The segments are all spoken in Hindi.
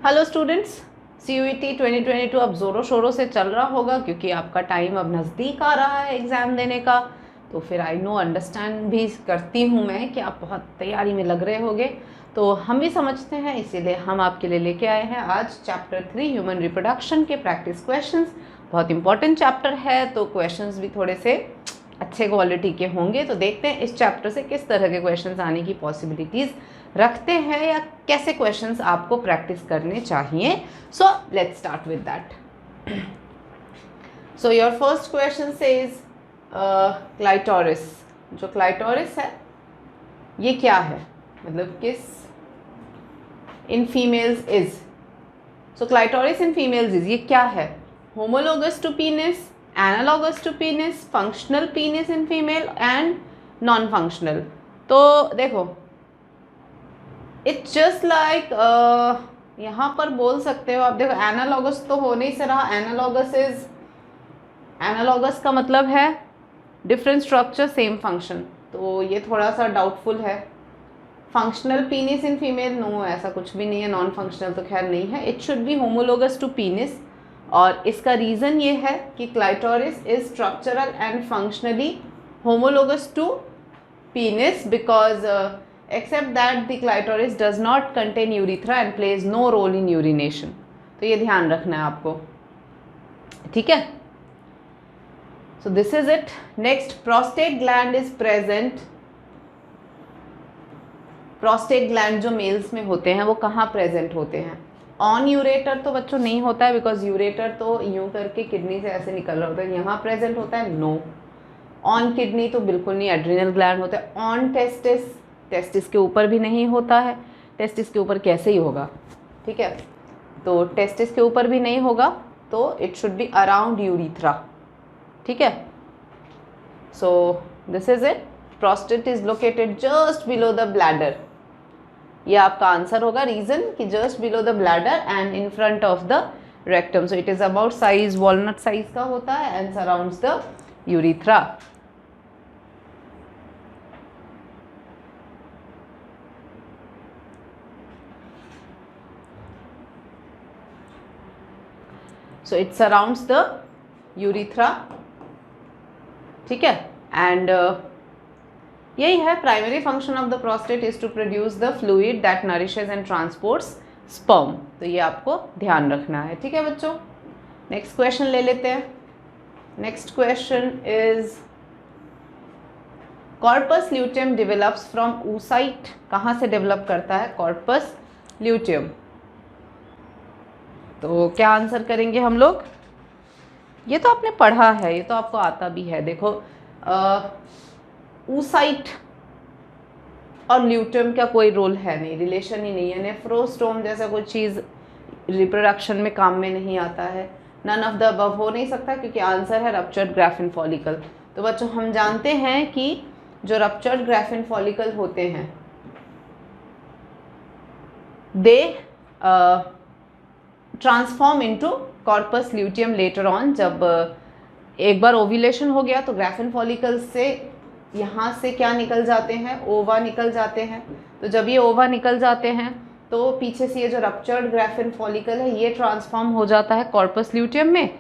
हेलो स्टूडेंट्स, CUET 2022 अब ज़ोरों शोरों से चल रहा होगा क्योंकि आपका टाइम अब नज़दीक आ रहा है एग्ज़ाम देने का। तो फिर आई नो अंडरस्टैंड भी करती हूँ मैं कि आप बहुत तैयारी में लग रहे होंगे, तो हम भी समझते हैं, इसीलिए हम आपके लिए लेके आए हैं आज चैप्टर 3 ह्यूमन रिप्रोडक्शन के प्रैक्टिस क्वेश्चंस। बहुत इंपॉर्टेंट चैप्टर है, तो क्वेश्चंस भी थोड़े से अच्छे क्वालिटी के होंगे। तो देखते हैं इस चैप्टर से किस तरह के क्वेश्चंस आने की पॉसिबिलिटीज़ रखते हैं या कैसे क्वेश्चंस आपको प्रैक्टिस करने चाहिए। So let's start with that. So your first question says clitoris. जो क्लाइटोरिस है ये क्या है, मतलब किस in females is. So clitoris in females is, ये क्या है? Homologous to penis, analogous to penis, functional penis in female and non functional. तो देखो इट्स जस्ट लाइक यहाँ पर बोल सकते हो आप, देखो एनालॉगस तो हो नहीं से रहा, एनालॉगस का मतलब है डिफरेंट स्ट्रक्चर सेम फंक्शन, तो ये थोड़ा सा डाउटफुल है। Functional penis in female, no ऐसा कुछ भी नहीं है। नॉन फंक्शनल तो खैर नहीं है। It should be homologous to penis, और इसका रीज़न ये है कि clitoris is structural and functionally homologous to penis because except that the clitoris does not contain urethra and plays no role in urination। तो ये ध्यान रखना है आपको, ठीक है। So this is it। Next, prostate gland is present। prostate gland जो मेल्स में होते हैं वो कहाँ प्रेजेंट होते हैं? ऑन यूरेटर तो बच्चों नहीं होता है, बिकॉज यूरेटर तो यूं करके किडनी से ऐसे निकल रहा होता है। यहाँ प्रेजेंट होता है? नो। ऑन किडनी तो बिल्कुल नहीं। एड्रिनल ग्लैंड होता है। ऑन टेस्टिस, टेस्टिस के ऊपर भी नहीं होता है। टेस्टिस के ऊपर कैसे ही होगा, ठीक है। तो टेस्टिस के ऊपर भी नहीं होगा, तो it should be around urethra, ठीक है। So this is it. Prostate is located just below the bladder, ये आपका आंसर होगा। रीजन कि just below the bladder and in front of the rectum. So it is about size walnut size का होता है and surrounds the urethra. So it surrounds the urethra, ठीक है। एंड यही है primary function of the prostate is to produce the fluid that nourishes and transports sperm. तो ये आपको ध्यान रखना है, ठीक है बच्चों। नेक्स्ट क्वेश्चन ले लेते हैं। Next question is corpus luteum develops from oocyte। कहाँ से डेवलप करता है कॉर्पस ल्यूटियम? तो क्या आंसर करेंगे हम लोग? ये तो आपने पढ़ा है, ये तो आपको आता भी है। देखो oocyte और ल्यूटियम का कोई रोल है नहीं, रिलेशन ही नहीं है। नेफ्रोस्टोम जैसा कोई चीज़ रिप्रोडक्शन में काम में नहीं आता है। नन ऑफ द अबव हो नहीं सकता क्योंकि आंसर है रप्चर्ड ग्राफिन फॉलिकल। तो बच्चों हम जानते हैं कि जो रप्चर्ड ग्राफिन फॉलिकल होते हैं they transform into corpus luteum later on. जब एक बार ओव्यूलेशन हो गया तो ग्राफिन फॉलिकल से यहाँ से क्या निकल जाते हैं? ओवा निकल जाते हैं। तो जब ये ओवा निकल जाते हैं तो पीछे से ये जो रप्चर्ड ग्राफिन फॉलिकल है ये ट्रांसफॉर्म हो जाता है कॉर्पस ल्यूटियम में,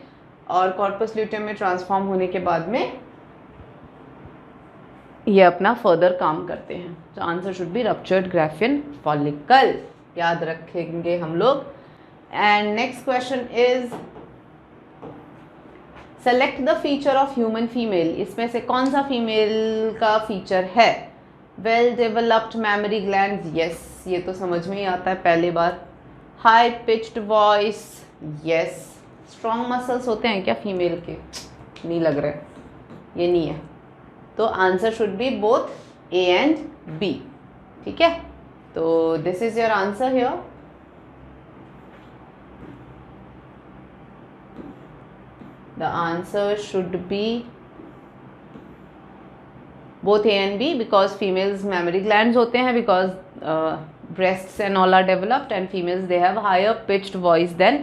और कॉर्पस ल्यूटियम में ट्रांसफॉर्म होने के बाद में ये अपना फर्दर काम करते हैं। तो answer should be ruptured graafian follicle, याद रखेंगे हम लोग। And next question is select the feature of human female. इसमें से कौन सा फीमेल का फीचर है? Well developed mammary glands, yes ये तो समझ में ही आता है पहली बार। High pitched voice, yes. Strong muscles होते हैं क्या फीमेल के? नहीं लग रहे, ये नहीं है। तो answer should be both A and B, ठीक है। तो this is your answer here. The answer should be both A and B because females mammary glands होते हैं because breasts and all are developed and females they have higher pitched voice than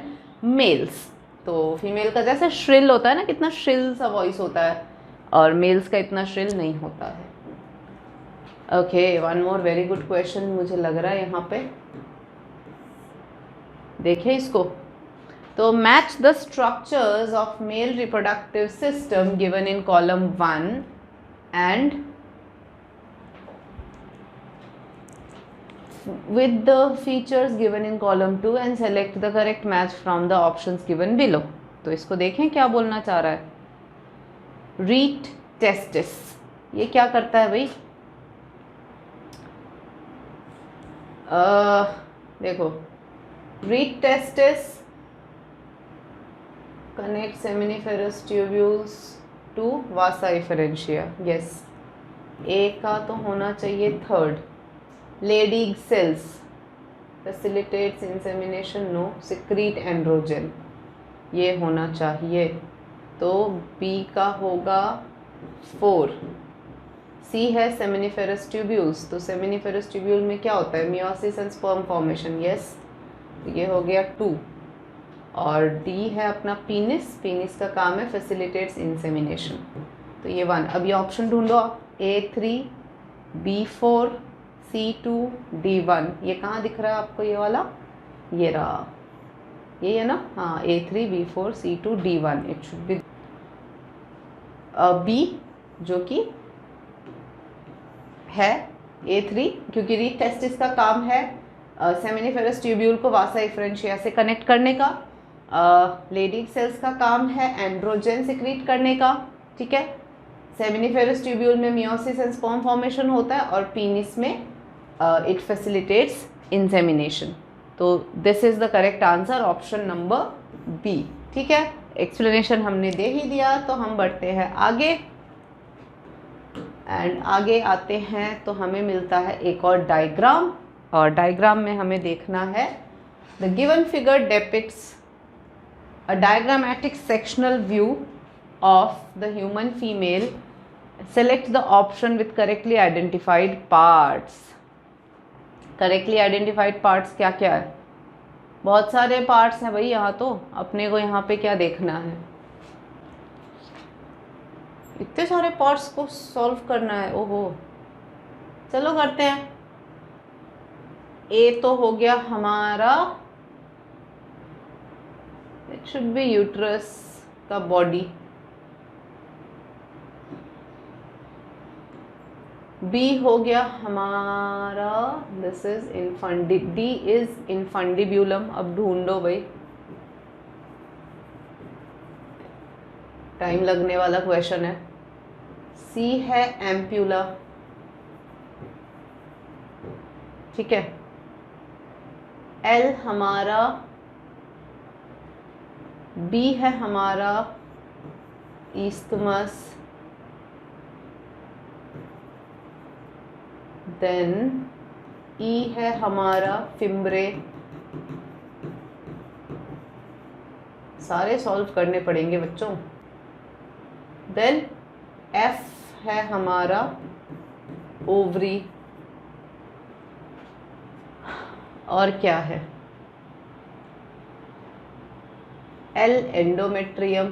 males। तो female का जैसे shrill होता है ना, कितना shrill सा voice होता है, और males का इतना shrill नहीं होता है। Okay, one more very good question मुझे लग रहा है यहाँ पे। देखें इसको, तो match the structures of male reproductive system given in column 1 and with the features given in column 2 and select the correct match from the options given below। तो इसको देखें क्या बोलना चाह रहा है। रीट टेस्टिस, ये क्या करता है भाई? देखो, rete testis connect seminiferous tubules to vasa efferentia। Yes, A का तो होना चाहिए third. Leydig cells facilitates insemination, no, secrete androgen, ये होना चाहिए। तो बी का होगा 4। सी है seminiferous tubules, तो seminiferous tubule में क्या होता है? meiosis and sperm formation, yes, तो ये हो गया 2। और डी है अपना पीनिस, पीनिस का काम है facilitates insemination, तो ये 1। अब ये ऑप्शन ढूंढो आप, A3, B4, C2, D1। ये कहाँ दिख रहा है आपको? ये वाला, ये रहा, ये है ना, हाँ, A3, B4, C2, D1। It should B B, जो कि है A3, क्योंकि रीट टेस्टिस का काम है सेमिनिफेरस ट्यूब्यूल को वासा एफरेंशिया से कनेक्ट करने का। लेडिग सेल्स का काम है एंड्रोजन सिक्रीट करने का, ठीक है। सेमिनिफेरस ट्यूब्यूल में मियोसिस एंड स्पर्म फॉर्मेशन होता है और पीनिस में इट फैसिलिटेट्स इंसेमिनेशन। तो this is the correct answer, option number B, ठीक है। एक्सप्लेनेशन हमने दे ही दिया, तो हम बढ़ते हैं आगे। एंड आगे आते हैं तो हमें मिलता है एक और डायग्राम, और डायग्राम में हमें देखना है the given figure depicts a diagrammatic sectional view of the human female. Select the option with correctly identified parts. Correctly identified parts क्या क्या है? बहुत सारे पार्ट्स हैं भाई यहाँ, तो अपने को यहाँ पे क्या देखना है? इतने सारे पार्ट्स को सॉल्व करना है, ओहो। चलो करते हैं। ए तो हो गया हमारा, इट शुड बी यूट्रस का बॉडी। बी हो गया हमारा, दिस इज इनफंडी, डी इज इनफंडिब्यूलम। अब ढूंढो भाई, टाइम लगने वाला क्वेश्चन है। सी है एम्प्यूला, ठीक है। एल हमारा, बी है हमारा ईस्थमस, देन ई है हमारा फिम्ब्रे। सारे सॉल्व करने पड़ेंगे बच्चों। देन एफ है हमारा ओवरी, और क्या है? L endometrium,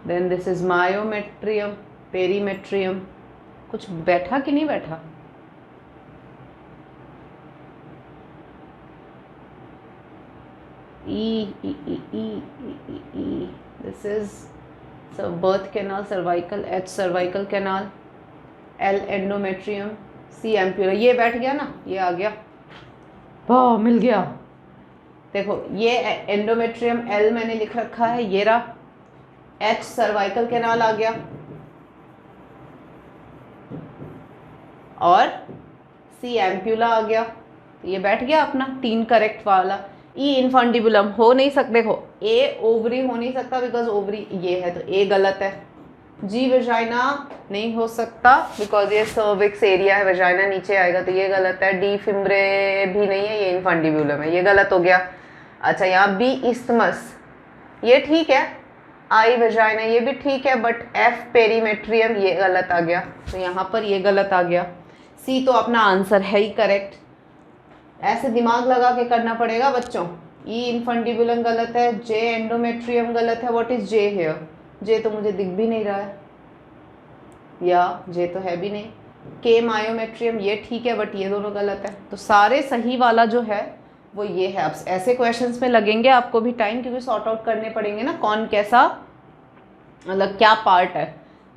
then this is myometrium, perimetrium. कुछ बैठा कि नहीं बैठा? This is birth canal, cervical, H cervical canal, L endometrium, C ampulla. ये बैठ गया ना, ये आ गया, वाह मिल गया। देखो ये एंडोमेट्रियम, एल मैंने लिख रखा है, ये रहा। एच सर्वाइकल कैनाल आ गया, और सी एम्प्यूला आ गया। तो ये बैठ गया अपना 3 करेक्ट वाला। ई इनफंडिबुलम हो नहीं सकता, देखो ए ओवरी हो नहीं सकता बिकॉज ओवरी ये है, तो ए गलत है। जी वेजाइना नहीं हो सकता बिकॉज ये सर्विक्स एरिया है, वेजाइना नीचे आएगा, तो ये गलत है। डी फिम्ब्रे भी नहीं है, ये इनफंडिबुलम है, ये गलत हो गया। अच्छा यहाँ बी इस्थमस, ये ठीक है। आई वेजाइना ये भी ठीक है, बट एफ पेरीमेट्रियम ये गलत आ गया, तो यहाँ पर ये गलत आ गया। सी तो अपना आंसर है ही करेक्ट, ऐसे दिमाग लगा के करना पड़ेगा बच्चों। ई इनफंडिबुलम गलत है, जे एंडोमेट्रियम गलत है। What is J here? J तो मुझे दिख भी नहीं रहा है, या जे तो है भी नहीं। के मायोमेट्रियम ये ठीक है, बट ये दोनों गलत है। तो सारे सही वाला जो है वो ये है। अब ऐसे क्वेश्चंस में लगेंगे आपको भी टाइम, क्योंकि सॉर्ट आउट करने पड़ेंगे ना कौन कैसा, मतलब क्या पार्ट है।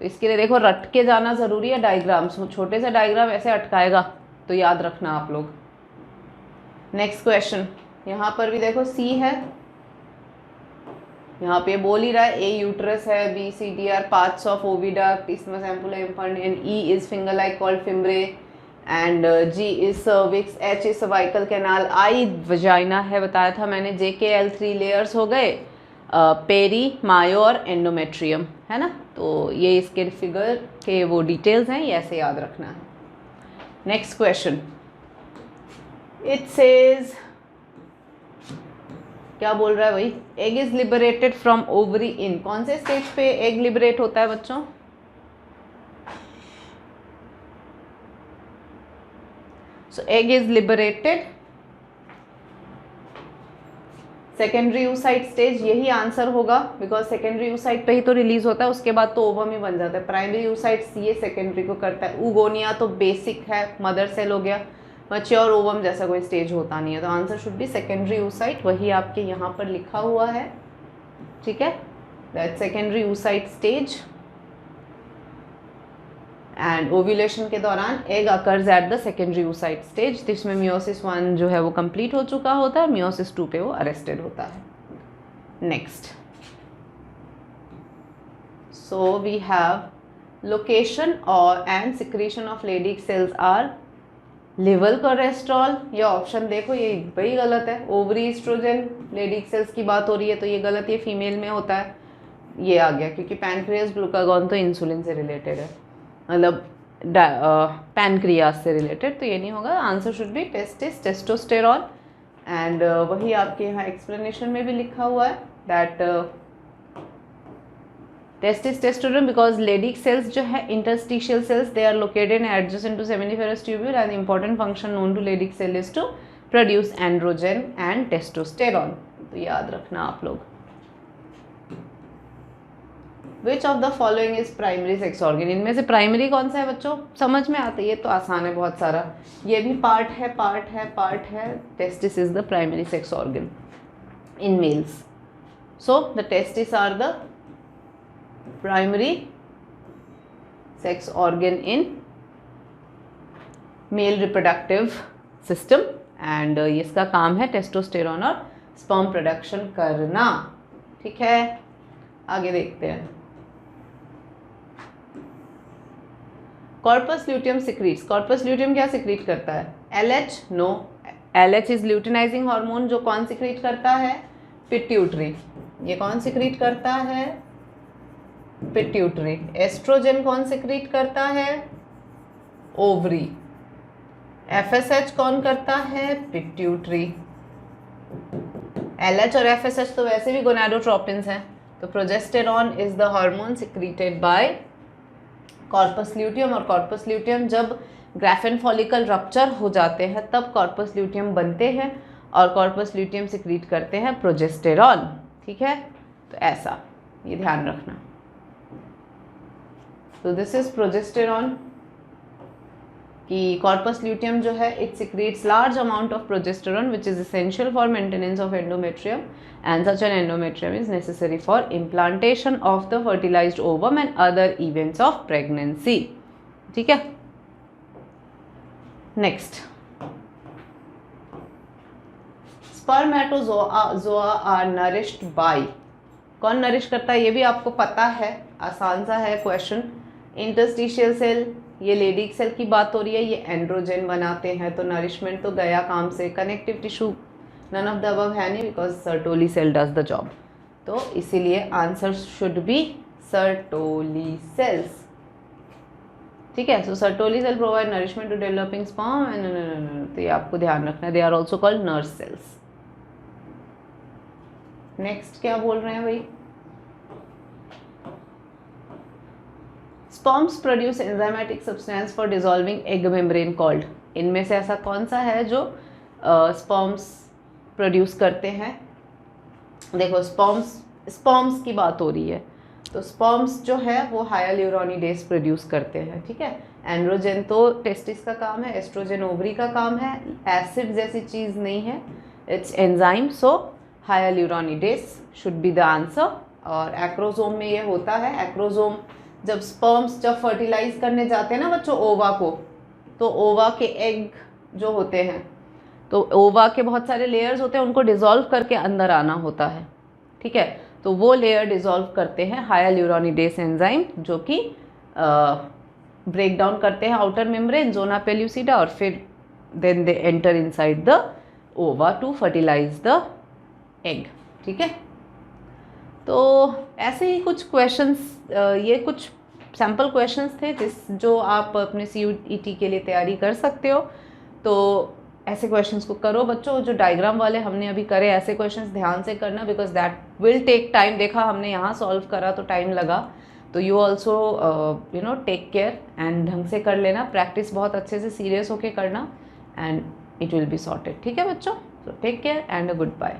तो इसके लिए देखो रट के जाना ज़रूरी है डायग्राम्स, छोटे से डायग्राम ऐसे अटकाएगा, तो याद रखना आप लोग। नेक्स्ट क्वेश्चन, यहाँ पर भी देखो सी है, यहाँ पे बोल ही रहा है ए यूट्रस है, B C D are parts of oviduct, इसमें एम्पुला इम्पल्ट, and E is finger like called fimbriae, and G is cervix, H is cervical canal, I vagina है बताया था मैंने, जे के एल 3 लेयर्स हो गए, पेरी, मायो और एंडोमेट्रियम, है ना। तो ये इसके फिगर के वो डिटेल्स हैं, ये ऐसे याद रखना है। नेक्स्ट क्वेश्चन, इट सेज, क्या बोल रहा है भाई, egg is liberated from ovary in, कौन से स्टेज पे एग लिबरेट होता है बच्चों? So egg is liberated secondary oocyte stage, यही आंसर होगा, बिकॉज सेकेंडरी oocyte पे ही तो रिलीज होता है, उसके बाद तो ओवम ही बन जाता है। प्राइमरी oocyte ये सेकेंडरी को करता है। उगोनिया तो बेसिक है, मदर सेल हो गया, मैच्योर ओवम जैसा कोई स्टेज होता नहीं है, तो answer should B secondary oocyte, वही आपके यहाँ पर लिखा हुआ है, ठीक है, that secondary oocyte stage. And ovulation के दौरान egg occurs at the secondary oocyte stage, जिसमें मियोसिस 1 जो है वो कंप्लीट हो चुका होता है, मियोसिस 2 पे वो अरेस्टेड होता है। Next, so we have location और and secretion of Leydig cells are level cholesterol, ये ऑप्शन देखो ये भाई गलत है, ओवरी एस्ट्रोजन, लेडिक सेल्स की बात हो रही है तो ये गलत, ये फीमेल में होता है, ये आ गया, क्योंकि पैनक्रियास ग्लूकागॉन तो इंसुलिन से रिलेटेड है, मतलब पैनक्रियास से रिलेटेड, तो ये नहीं होगा। Answer should be testis testosterone, and वही आपके यहाँ एक्सप्लेनेशन में भी लिखा हुआ है that testis testosterone because Leydig cells जो है interstitial cells, they are located adjacent to seminiferous tubule, and important function known to Leydig cell is to produce androgen and testosterone, तो याद रखना आप लोग। Which of the following is primary sex organ, इनमें से प्राइमरी कौन सा है बच्चों? समझ में आता है, ये तो आसान है बहुत सारा, ये भी पार्ट है, पार्ट है, पार्ट है, testis is the primary sex organ in males, so the testis are the primary sex organ in male reproductive system, and इसका काम है टेस्टोस्टेरॉन और स्पर्म प्रोडक्शन करना, ठीक है। आगे देखते हैं, corpus luteum secretes, corpus luteum क्या सिक्रीट करता है? LH, no, LH is luteinizing hormone, जो कौन सिक्रीट करता है? पिट्यूटरी, ये कौन सिक्रीट करता है? पिट्यूटरी। एस्ट्रोजन कौन सिक्रीट करता है? ओवरी। FSH कौन करता है? पिट्यूटरी। LH और FSH तो वैसे भी गोनाडोट्रोपिन्स हैं, तो progesterone is the hormone secreted by corpus luteum, और कॉर्पस ल्यूटियम जब ग्राफेन फॉलिकल रप्चर हो जाते हैं तब कॉर्पस ल्यूटियम बनते हैं, और कॉर्पस ल्यूटियम सिक्रीट करते हैं प्रोजेस्टेरॉन, ठीक है। तो ऐसा ये ध्यान रखना। तो दिस इज प्रोजेस्टेरॉन कि कॉर्पस ल्यूटियम जो है it secretes large amount of progesterone which is essential for maintenance of endometrium, and such an endometrium is necessary for implantation of the fertilized ovum and other events of pregnancy, ठीक है। Next, spermatozoa are nourished by, कौन नरिश करता है? ये भी आपको पता है, आसान सा है क्वेश्चन। इंटरस्टिशियल सेल, ये लेडिक सेल की बात हो रही है, ये एंड्रोजन बनाते हैं, तो नरिशमेंट तो गया काम से। Connective tissue none of the above है नहीं, because Sertoli cell does the job, तो इसीलिए answer should be Sertoli cells, ठीक है। So Sertoli cell provide nourishment to developing sperm, तो ये आपको ध्यान रखना है, they are also called nurse cells. Next क्या बोल रहे हैं भाई? Sperms produce enzymatic substance for dissolving egg membrane called, इनमें से ऐसा कौन सा है जो स्पर्म्स प्रोड्यूस करते हैं? देखो स्पर्म्स की बात हो रही है, तो स्पर्म्स जो है वो हाइलुरोनिडेज प्रोड्यूस करते हैं, ठीक है। एंड्रोजन तो टेस्टिस का काम है, एस्ट्रोजन ओवरी का काम है, एसिड जैसी चीज़ नहीं है, it's enzyme, so hyaluronidase should be the answer. और एक्रोसोम में ये होता है, एक्रोसोम जब स्पर्म्स जब फर्टिलाइज करने जाते हैं ना बच्चों ओवा को, तो ओवा के एग जो होते हैं, तो ओवा के बहुत सारे लेयर्स होते हैं, उनको डिसॉल्व करके अंदर आना होता है, ठीक है। तो वो लेयर डिसॉल्व करते हैं हायालुरोनिडेस एंजाइम, जो कि ब्रेक डाउन करते हैं आउटर मेम्ब्रेन जोना पेल्यूसिडा, और फिर then they enter inside the ova to fertilize the egg, ठीक है। तो ऐसे ही कुछ क्वेश्चंस, ये कुछ सैम्पल क्वेश्चंस थे जो आप अपने CUET के लिए तैयारी कर सकते हो। तो ऐसे क्वेश्चंस को करो बच्चों, जो डायग्राम वाले हमने अभी करे ऐसे क्वेश्चंस ध्यान से करना, because that will take time. देखा हमने यहाँ सॉल्व करा तो टाइम लगा, तो you also take care and ढंग से कर लेना, प्रैक्टिस बहुत अच्छे से सीरियस होके करना, and it will be sorted, ठीक है बच्चों। So take care and a good bye.